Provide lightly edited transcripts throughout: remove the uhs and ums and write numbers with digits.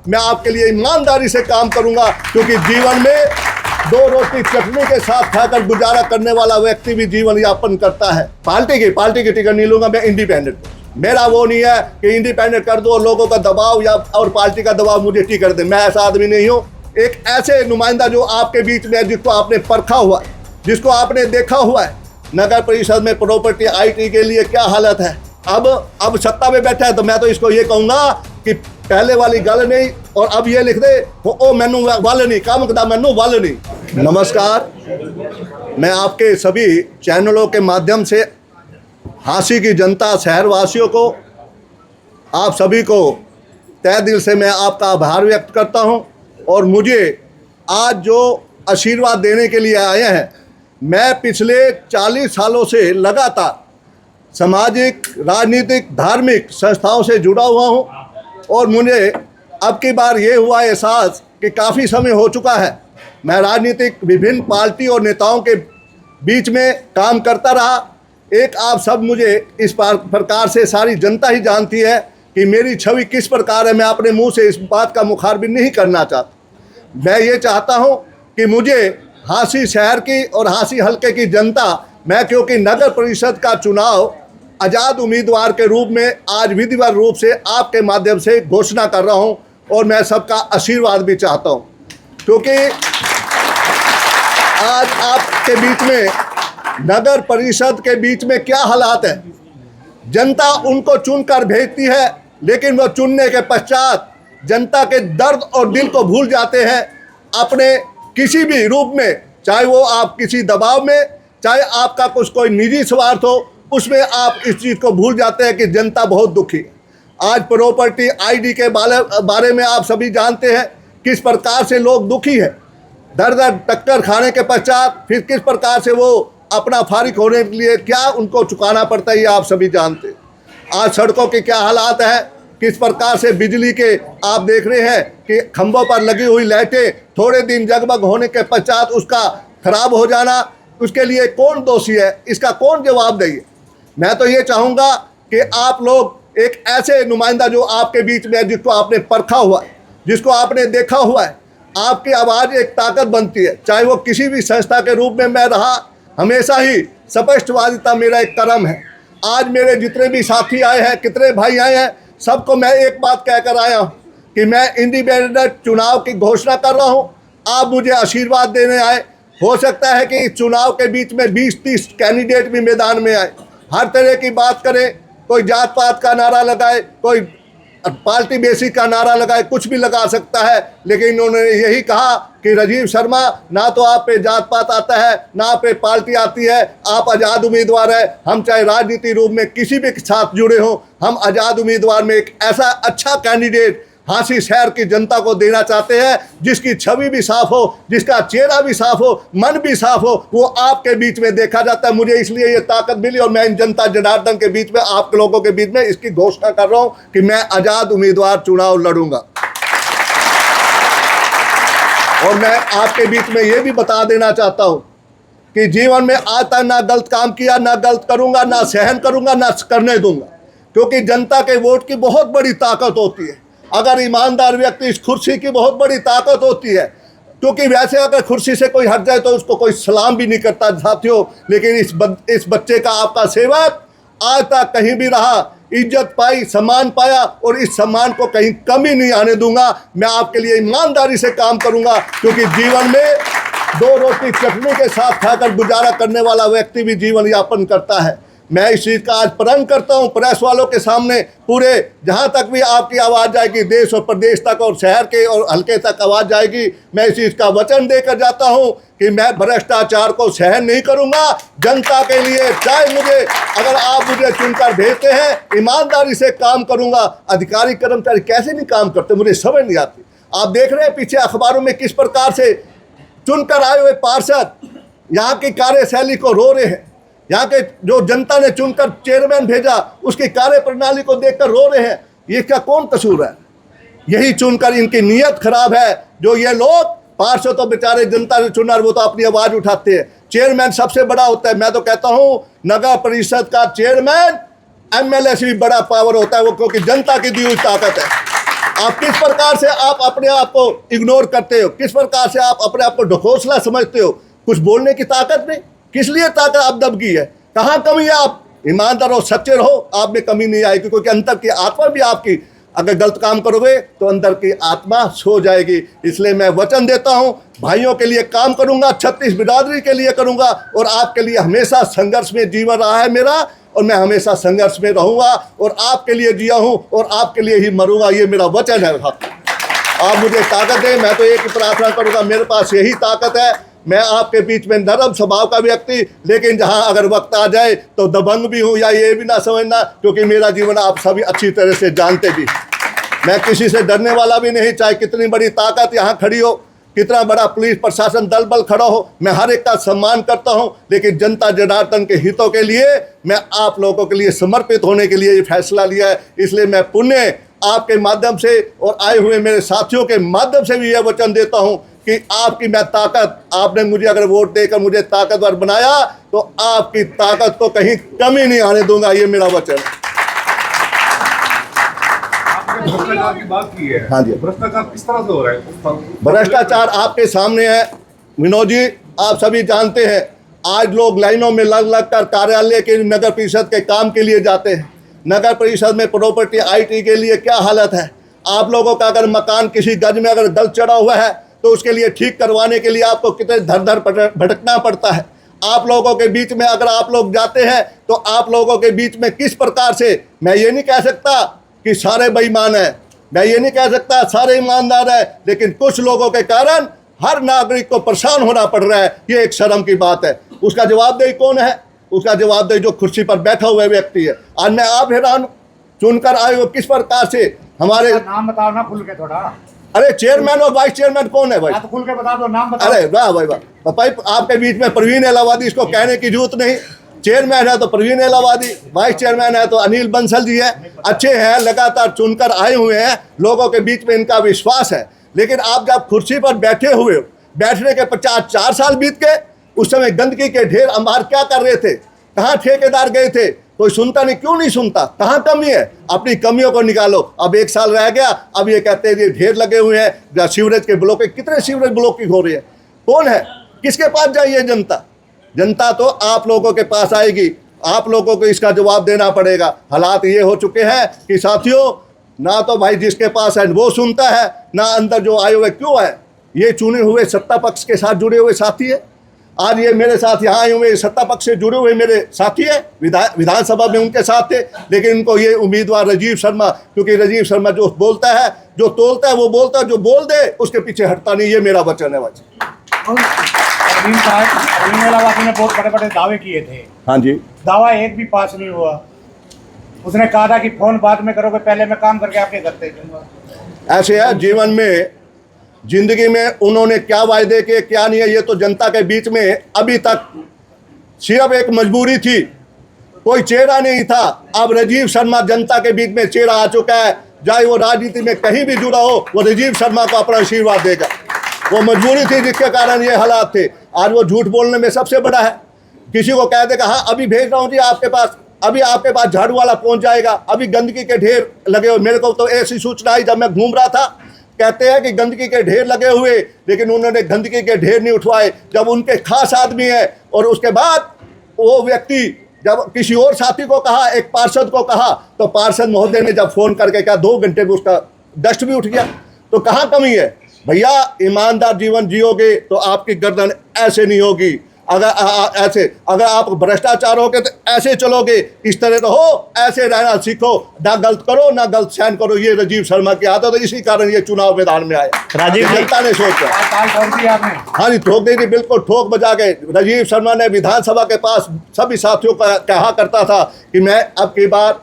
मैं आपके लिए ईमानदारी से काम करूंगा, क्योंकि जीवन में 2 रोटी चटनी के साथ खाकर गुजारा करने वाला व्यक्ति भी जीवन यापन करता है। पार्टी की टिकट नहीं लूंगा, मैं इंडिपेंडेंट। मेरा वो नहीं है कि इंडिपेंडेंट कर दो, लोगों का दबाव या और पार्टी का दबाव मुझे टिकट दे। मैं ऐसा आदमी नहीं हूँ। एक ऐसे नुमाइंदा जो आपके बीच में है, जिसको आपने परखा हुआ है, जिसको आपने देखा हुआ है। नगर परिषद में प्रॉपर्टी IT के लिए क्या हालत है। अब सत्ता में बैठा है, तो मैं तो इसको ये कहूँगा कि पहले वाली गल नहीं, और अब ये लिख दे ओ मैनू वल नहीं, काम कदा मैनू वल नहीं। नमस्कार, मैं आपके सभी चैनलों के माध्यम से हांसी की जनता, शहरवासियों को, आप सभी को तहे दिल से मैं आपका आभार व्यक्त करता हूं। और मुझे आज जो आशीर्वाद देने के लिए आए हैं, मैं पिछले 40 सालों से लगातार सामाजिक, राजनीतिक, धार्मिक संस्थाओं से जुड़ा हुआ हूं, और मुझे अब की बार ये हुआ एहसास कि काफ़ी समय हो चुका है। मैं राजनीतिक विभिन्न पार्टी और नेताओं के बीच में काम करता रहा। एक आप सब मुझे इस प्रकार से सारी जनता ही जानती है कि मेरी छवि किस प्रकार है। मैं अपने मुंह से इस बात का मुखारबिन नहीं करना चाहता। मैं ये चाहता हूं कि मुझे हांसी शहर की और हांसी हलके की जनता, मैं क्योंकि नगर परिषद का चुनाव आज़ाद उम्मीदवार के रूप में आज विधिवत रूप से आपके माध्यम से घोषणा कर रहा हूं, और मैं सबका आशीर्वाद भी चाहता हूं, क्योंकि आज आपके बीच में, नगर परिषद के बीच में क्या हालात है। जनता उनको चुनकर भेजती है, लेकिन वो चुनने के पश्चात जनता के दर्द और दिल को भूल जाते हैं अपने किसी भी रूप में, चाहे वो आप किसी दबाव में, चाहे आपका कुछ कोई निजी स्वार्थ हो, उसमें आप इस चीज़ को भूल जाते हैं कि जनता बहुत दुखी है। आज प्रॉपर्टी ID के बारे में आप सभी जानते हैं किस प्रकार से लोग दुखी है। दर टक्कर खाने के पश्चात फिर किस प्रकार से वो अपना फारिग होने के लिए क्या उनको चुकाना पड़ता है, ये आप सभी जानते हैं। आज सड़कों के क्या हालात है, किस प्रकार से बिजली के आप देख रहे हैं कि खंभों पर लगी हुई लाइटें थोड़े दिन जगमग होने के पश्चात उसका खराब हो जाना, उसके लिए कौन दोषी है, इसका कौन जवाब देगी। मैं तो ये चाहूँगा कि आप लोग एक ऐसे नुमाइंदा जो आपके बीच में है, जिसको आपने परखा हुआ है, जिसको आपने देखा हुआ है, आपकी आवाज़ एक ताकत बनती है। चाहे वो किसी भी संस्था के रूप में मैं रहा, हमेशा ही स्पष्टवादिता मेरा एक कर्म है। आज मेरे जितने भी साथी आए हैं, कितने भाई आए हैं, सबको मैं एक बात कहकर आया हूँ कि मैं इंडिपेंडेंट चुनाव की घोषणा कर रहा हूँ। आप मुझे आशीर्वाद देने आए। हो सकता है कि इस चुनाव के बीच में 20-30 कैंडिडेट भी मैदान में आए, हर तरह की बात करें, कोई जात पात का नारा लगाए, कोई पार्टी बेसिक का नारा लगाए, कुछ भी लगा सकता है। लेकिन इन्होंने यही कहा कि राजीव शर्मा, ना तो आप पे जात पात आता है, ना आप पे पार्टी आती है, आप आज़ाद उम्मीदवार है। हम चाहे राजनीति रूप में किसी भी के साथ जुड़े हों, हम आज़ाद उम्मीदवार में एक ऐसा अच्छा कैंडिडेट हांसी शहर की जनता को देना चाहते हैं, जिसकी छवि भी साफ हो, जिसका चेहरा भी साफ हो, मन भी साफ हो। वो आपके बीच में देखा जाता है। मुझे इसलिए ये ताकत मिली, और मैं इन जनता जनार्दन के बीच में, आप लोगों के बीच में इसकी घोषणा कर रहा हूं कि मैं आज़ाद उम्मीदवार चुनाव लड़ूंगा। और मैं आपके बीच में ये भी बता देना चाहता हूं कि जीवन में आज तक ना गलत काम किया, ना गलत करूंगा, ना सहन करूंगा, ना करने दूंगा, क्योंकि जनता के वोट की बहुत बड़ी ताकत होती है। अगर ईमानदार व्यक्ति, इस कुर्सी की बहुत बड़ी ताकत होती है, क्योंकि वैसे अगर कुर्सी से कोई हट जाए तो उसको कोई सलाम भी नहीं करता साथियों। लेकिन इस बच्चे का, आपका सेवक आज तक कहीं भी रहा, इज्जत पाई, सम्मान पाया, और इस सम्मान को कहीं कमी नहीं आने दूंगा। मैं आपके लिए ईमानदारी से काम करूंगा, क्योंकि जीवन में 2 रोटी चटनी के साथ खाकर गुजारा करने वाला व्यक्ति भी जीवन यापन करता है। मैं इस चीज़ का आज प्रण करता हूं प्रेस वालों के सामने, पूरे जहां तक भी आपकी आवाज़ जाएगी, देश और प्रदेश तक और शहर के और हल्के तक आवाज़ जाएगी। मैं इस चीज़ का वचन देकर जाता हूं कि मैं भ्रष्टाचार को सहन नहीं करूंगा। जनता के लिए, चाहे मुझे, अगर आप मुझे चुनकर भेजते हैं, ईमानदारी से काम करूंगा। अधिकारी कर्मचारी कैसे नहीं काम करते, मुझे समझ नहीं आती। आप देख रहे हैं पीछे अखबारों में किस प्रकार से चुनकर आए हुए पार्षद यहाँ की कार्यशैली को रो रहे हैं। यहाँ के जो जनता ने चुनकर चेयरमैन भेजा, उसकी कार्य प्रणाली को देखकर रो रहे हैं। ये क्या कौन कसूर है? यही चुनकर इनकी नीयत खराब है। जो ये लोग पार्षद तो बेचारे जनता ने चुना, वो तो अपनी आवाज़ उठाते हैं। चेयरमैन सबसे बड़ा होता है। मैं तो कहता हूँ नगर परिषद का चेयरमैन MLA से भी बड़ा पावर होता है वो, क्योंकि जनता की दी हुई ताकत है। आप किस प्रकार से आप अपने आप को इग्नोर करते हो, किस प्रकार से आप अपने आप को ढकोसला समझते हो। कुछ बोलने की ताकत नहीं, किस लिए ताकत आप दबगी है, कहाँ कमी है। आप ईमानदार और सच्चे रहो, आप में कमी नहीं आएगी, क्योंकि अंदर की आत्मा भी आपकी, अगर गलत काम करोगे तो अंदर की आत्मा सो जाएगी। इसलिए मैं वचन देता हूं, भाइयों के लिए काम करूंगा, 36 बिरादरी के लिए करूंगा, और आपके लिए हमेशा संघर्ष में जीवन रहा है मेरा, और मैं हमेशा संघर्ष में रहूंगा, और आपके लिए जिया हूं और आपके लिए ही मरूंगा। ये मेरा वचन है। आप मुझे ताकत दें, मैं तो एक ही प्रार्थना करूंगा, मेरे पास यही ताकत है। मैं आपके बीच में नरम स्वभाव का व्यक्ति, लेकिन जहां अगर वक्त आ जाए तो दबंग भी हूं, या ये भी ना समझना, क्योंकि मेरा जीवन आप सभी अच्छी तरह से जानते भी। मैं किसी से डरने वाला भी नहीं, चाहे कितनी बड़ी ताकत यहाँ खड़ी हो, कितना बड़ा पुलिस प्रशासन दल बल खड़ा हो, मैं हर एक का सम्मान करता हूँ। लेकिन जनता जनार्दन के हितों के लिए मैं आप लोगों के लिए समर्पित होने के लिए ये फैसला लिया है। इसलिए मैं पुण्य आपके माध्यम से और आए हुए मेरे साथियों के माध्यम से भी यह वचन देता हूँ कि आपकी मैं ताकत, आपने मुझे अगर वोट देकर मुझे ताकतवर बनाया तो आपकी ताकत को कहीं कमी नहीं आने दूंगा। ये मेरा वचन है। भ्रष्टाचार की बात की है। हाँ जी। भ्रष्टाचार किस तरह से हो रहा है? भ्रष्टाचार आपके सामने है विनोद जी, आप सभी जानते हैं। आज लोग लाइनों में लग लग कर कार्यालय के नगर परिषद के काम के लिए जाते हैं। नगर परिषद में प्रॉपर्टी IT के लिए क्या हालत है। आप लोगों का अगर मकान किसी गज में अगर गलत चढ़ा हुआ है तो उसके लिए ठीक करवाने के लिए आपको कितने धर धर भटकना पड़ता है। आप लोगों के बीच में अगर आप लोग जाते हैं तो आप लोगों के बीच में किस प्रकार से, मैं ये नहीं कह सकता कि सारे बेईमान हैं, मैं ये नहीं कह सकता सारे ईमानदार हैं, लेकिन कुछ लोगों के कारण हर नागरिक को परेशान होना पड़ रहा है। ये एक शर्म की बात है। उसका जवाबदेही कौन है? उसका जवाबदेही जो कुर्सी पर बैठा हुआ व्यक्ति है। आज मैं आप हैरान, चुनकर आए हो किस प्रकार से हमारे, नाम बताओ ना खुल के थोड़ा। अरे चेयरमैन और वाइस चेयरमैन कौन है भाई? तो खुल के बता दो, नाम बताओ। अरे वाह भाई वाह भाई, आपके बीच में परवीन एलावादी, इसको कहने की जरूरत नहीं। चेयरमैन है तो परवीन एलावादी, वाइस चेयरमैन है तो अनिल बंसल जी है। अच्छे हैं, लगातार चुनकर आए हुए हैं, लोगों के बीच में इनका विश्वास है। लेकिन आप जब कुर्सी पर बैठे हुए हो, बैठने के 4 साल बीत गए, उस समय गंदगी के ढेर अंबार क्या कर रहे थे? कहाँ ठेकेदार गए थे? कोई सुनता नहीं, क्यों नहीं सुनता? कहाँ कमी है? अपनी कमियों को निकालो। अब 1 साल रह गया, अब ये कहते हैं ये ढेर लगे हुए हैं सीवरेज के ब्लॉक, कितने सीवरेज ब्लॉक की हो रही है? कौन है? किसके पास जाइए? जनता, जनता तो आप लोगों के पास आएगी। आप लोगों को इसका जवाब देना पड़ेगा। हालात ये हो चुके हैं कि साथियों, ना तो भाई जिसके पास है वो सुनता है, ना अंदर जो आए हुए, क्यों है? ये चुने हुए सत्ता पक्ष के साथ जुड़े हुए साथी है। आज ये मेरे साथ यहाँ आए हुए सत्ता पक्ष से जुड़े हुए मेरे साथी है, विधानसभा में उनके साथ थे। लेकिन इनको ये उम्मीदवार राजीव शर्मा, क्योंकि राजीव शर्मा जो बोलता है, जो तोलता है वो बोलता है, जो बोल दे उसके पीछे हटता नहीं। ये मेरा वचन है। अरविंद एलावादी ने बहुत बड़े बड़े दावे किए थे। हाँ जी। दावा एक भी पास नहीं हुआ। उसने कहा था कि फोन बाद में करोगे, पहले मैं काम करके आपके घर दे दूंगा। ऐसे है जीवन में, जिंदगी में उन्होंने क्या वायदे किए क्या नहीं है, ये तो जनता के बीच में अभी तक सिर्फ एक मजबूरी थी, कोई चेहरा नहीं था। अब राजीव शर्मा जनता के बीच में चेहरा आ चुका है। चाहे वो राजनीति में कहीं भी जुड़ा हो, वो राजीव शर्मा को अपना आशीर्वाद देगा। वो मजबूरी थी जिसके कारण ये हालात थे। आज वो झूठ बोलने में सबसे बड़ा है। किसी को कह देगा हाँ अभी भेज रहा हूँ जी आपके पास, अभी आपके पास झाड़ू वाला पहुँच जाएगा, अभी गंदगी के ढेर लगे हुए। मेरे को तो ऐसी सूचना आई जब मैं घूम रहा था, कहते हैं कि गंदगी के ढेर लगे हुए, लेकिन उन्होंने गंदगी के ढेर नहीं उठवाए। जब उनके खास आदमी है, और उसके बाद वो व्यक्ति जब किसी और साथी को कहा, एक पार्षद को कहा, तो पार्षद महोदय ने जब फोन करके कहा 2 घंटे में उसका डस्ट भी उठ गया। तो कहाँ कमी है भैया? ईमानदार जीवन जियोगे तो आपकी गर्दन ऐसे नहीं होगी। अगर आप भ्रष्टाचार होगे तो ऐसे चलोगे। इस तरह रहो, ऐसे रहना सीखो, ना गलत करो ना गलत सहन करो। ये राजीव शर्मा की आदत है, इसी कारण ये चुनाव मैदान में आया। राजीव जनता ने सोचा, हाँ जी, ठोक दी, बिल्कुल ठोक बजा के। राजीव शर्मा ने विधानसभा के पास सभी साथियों का कहा करता था कि मैं अब की बार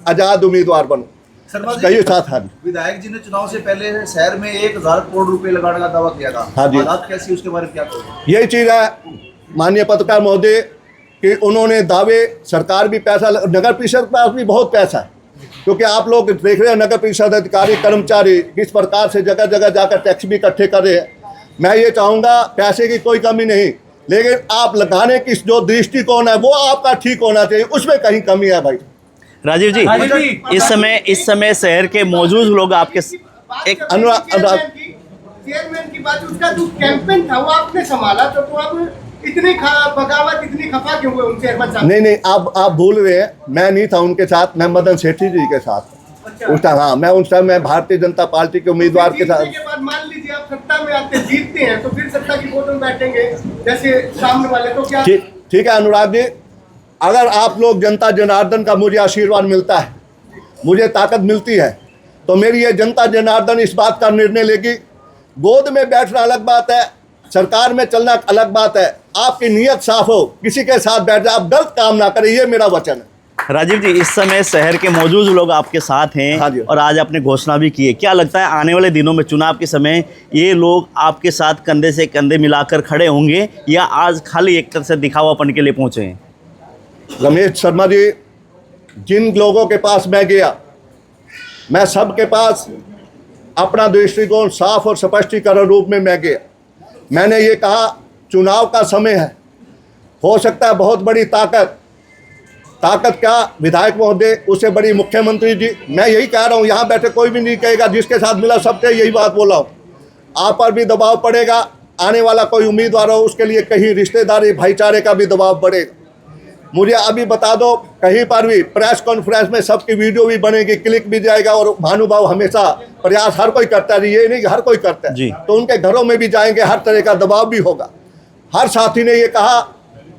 आजाद उम्मीदवार बनूं। कई साथ, हाँ जी। विधायक जी ने चुनाव से पहले शहर में 1000 करोड़ रुपए लगाने का दावा किया था। हाँ जी। हालात कैसी, उसके बारे में क्या कहोगे? यही चीज़ है माननीय पत्रकार महोदय कि उन्होंने दावे, सरकार भी पैसा, नगर परिषद के पास भी बहुत पैसा है, क्योंकि आप लोग देख रहे हैं नगर परिषद अधिकारी कर्मचारी किस प्रकार से जगह जगह जाकर टैक्स भी इकट्ठे कर रहे हैं। मैं ये चाहूँगा पैसे की कोई कमी नहीं, लेकिन आप लगाने की जो दृष्टिकोण है वो आपका ठीक होना चाहिए, उसमें कहीं कमी है भाई। राजीव जी, इस समय शहर के मौजूद लोग आपके एक चेयरमैन की बात, उसका जो कैंपेन था वो आपने संभाला, तो अब इतनी बगावत, इतनी खफा क्यों हुए उन चेयरमैन साहब? नहीं आप भूल रहे हैं, मैं नहीं था उनके साथ, मैं मदन सेठी जी के साथ उस टाइम। हाँ, मैं उस टाइम मैं भारतीय जनता पार्टी के उम्मीदवार के साथ। के बाद मान लीजिए आप सत्ता में आते, जीतते हैं, तो फिर सत्ता की फोटो में बैठेंगे जैसे सामने वाले, तो क्या? ठीक है अनुराग जी, अगर आप लोग जनता जनार्दन का मुझे आशीर्वाद मिलता है, मुझे ताकत मिलती है, तो मेरी ये जनता जनार्दन इस बात का निर्णय लेगी। गोद में बैठना अलग बात है, सरकार में चलना अलग बात है। आपकी नीयत साफ हो, किसी के साथ बैठ जाए, आप गलत काम ना करें, ये मेरा वचन है। राजीव जी, इस समय शहर के मौजूद लोग आपके साथ हैं। हाँ जी। और आज आपने घोषणा भी की है। क्या लगता है आने वाले दिनों में चुनाव के समय ये लोग आपके साथ कंधे से कंधे मिलाकर खड़े होंगे, या आज खाली एक तरह से दिखावापन के लिए पहुंचे हैं? रमेश शर्मा जी, जिन लोगों के पास मैं गया, मैं सबके पास अपना दृष्टिकोण साफ और स्पष्टीकरण रूप में मैं गया। मैंने ये कहा चुनाव का समय है, हो सकता है बहुत बड़ी ताकत क्या विधायक महोदय, उससे बड़ी मुख्यमंत्री जी। मैं यही कह रहा हूँ, यहाँ बैठे कोई भी नहीं कहेगा, जिसके साथ मिला सबसे यही बात बोला हूँ। आप पर भी दबाव पड़ेगा, आने वाला कोई उम्मीदवार हो उसके लिए कहीं रिश्तेदारी भाईचारे का भी दबाव पड़ेगा। मुझे अभी बता दो, कहीं पर भी प्रेस कॉन्फ्रेंस में सबकी वीडियो भी बनेगी, क्लिक भी जाएगा, और महानुभाव हमेशा प्रयास हर कोई करता है, ये नहीं कि हर कोई करता है, तो उनके घरों में भी जाएंगे, हर तरह का दबाव भी होगा। हर साथी ने ये कहा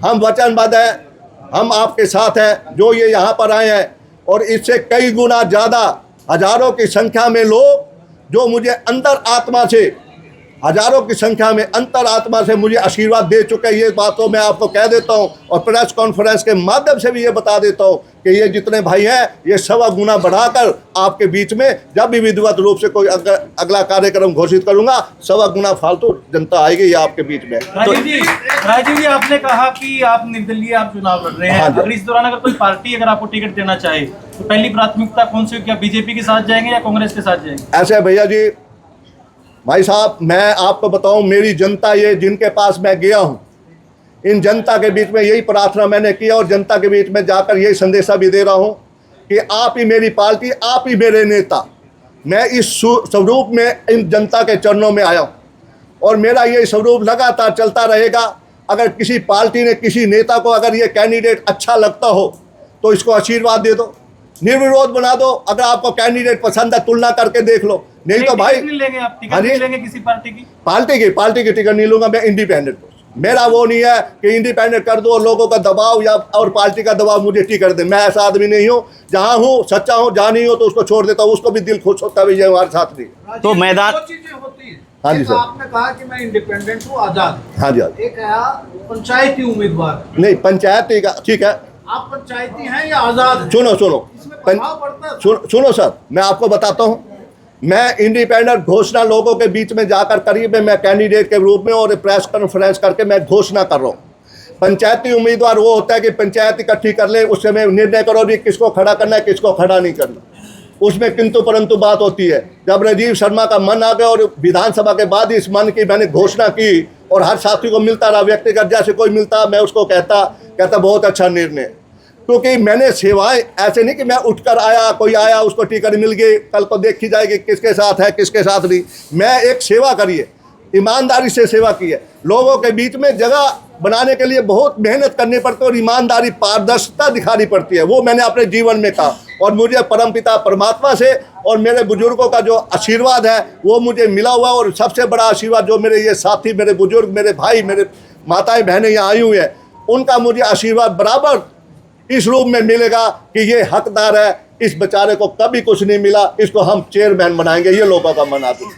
हम वचनबद्ध हैं, हम आपके साथ हैं, जो ये यहाँ पर आए हैं, और इससे कई गुना ज़्यादा हजारों की संख्या में लोग जो मुझे अंतर आत्मा से, हजारों की संख्या में अंतर आत्मा से मुझे आशीर्वाद दे चुके हैं। ये बात तो मैं आपको कह देता हूँ, और प्रेस कॉन्फ्रेंस के माध्यम से भी ये बता देता हूँ कि ये जितने भाई हैं, ये 100 गुना बढ़ाकर आपके बीच में जब भी विधिवत रूप से कोई अगला कार्यक्रम घोषित करूंगा, 100 गुना फालतू जनता आएगी ये आपके बीच में। राजीव जी, आपने कहा कि आप निर्दलीय आप चुनाव लड़ रहे हैं। अगर इस दौरान अगर कोई पार्टी अगर आपको टिकट देना चाहे, तो पहली प्राथमिकता कौन सी? क्या बीजेपी के साथ जाएंगे या कांग्रेस के साथ जाएंगे? ऐसे भैया जी, भाई साहब, मैं आपको बताऊं, मेरी जनता, ये जिनके पास मैं गया हूं, इन जनता के बीच में यही प्रार्थना मैंने की, और जनता के बीच में जाकर यही संदेशा भी दे रहा हूं कि आप ही मेरी पार्टी, आप ही मेरे नेता। मैं इस स्वरूप में इन जनता के चरणों में आया हूं, और मेरा ये स्वरूप लगातार चलता रहेगा। अगर किसी पार्टी ने किसी नेता को अगर ये कैंडिडेट अच्छा लगता हो तो इसको आशीर्वाद दे दो, निर्विरोध बना दो। अगर आपको कैंडिडेट पसंद है, तुलना करके देख लो, नहीं तो भाई नहीं लेंगे आप टिकट? नहीं लेंगे किसी पार्टी की? पार्टी की टिकट नहीं लूंगा मैं, इंडिपेंडेंट। मेरा वो नहीं है कि इंडिपेंडेंट कर दो और लोगों का दबाव या और पार्टी का दबाव मुझे टिकट दे। मैं ऐसा आदमी नहीं हूँ, जहाँ हूँ सच्चा हूँ, जहाँ नहीं हो तो उसको छोड़ देता हूँ, उसको भी दिल खुश होता है, हमारे साथ नहीं। तो मैदान, चीजें होती है। हाँ जी सर। आपने कहा कि मैं इंडिपेंडेंट हूँ, आजाद। हाँ जी, एक है पंचायती उम्मीदवार। नहीं, पंचायती का ठीक है, आप पंचायती हैं या आजाद? सुनो सुनो सर, मैं आपको बताता हूँ। मैं इंडिपेंडेंट घोषणा लोगों के बीच में जाकर करीब में मैं कैंडिडेट के रूप में और प्रेस कॉन्फ्रेंस करके मैं घोषणा कर रहा हूँ। पंचायती उम्मीदवार वो होता है कि पंचायत इकट्ठी कर ले, उससे मैं निर्णय करो भी किसको खड़ा करना है, किसको खड़ा नहीं करना। उसमें किंतु परंतु बात होती है। जब राजीव शर्मा का मन आ गया और विधानसभा के बाद इस मन की मैंने घोषणा की, और हर साथी को मिलता रहा, व्यक्तिगत जैसे कोई मिलता मैं उसको कहता बहुत अच्छा निर्णय। क्योंकि मैंने सेवाएं ऐसे नहीं कि मैं उठकर आया, कोई आया उसको टिकट मिल गई, कल को देखी जाएगी किसके साथ है किसके साथ नहीं। मैं एक सेवा करी है, ईमानदारी से सेवा की है। लोगों के बीच में जगह बनाने के लिए बहुत मेहनत करनी पड़ती है और ईमानदारी, पारदर्शिता दिखानी पड़ती है। वो मैंने अपने जीवन में कहा, और मुझे परमपिता परमात्मा से और मेरे बुजुर्गों का जो आशीर्वाद है वो मुझे मिला हुआ। और सबसे बड़ा आशीर्वाद जो मेरे ये साथी, मेरे बुजुर्ग, मेरे भाई, मेरे माताएं बहनें यहाँ आई हुई हैं, उनका मुझे आशीर्वाद बराबर इस रूप में मिलेगा कि ये हकदार है, इस बेचारे को कभी कुछ नहीं मिला, इसको हम चेयरमैन बनाएंगे, ये लोगों का मन आता है।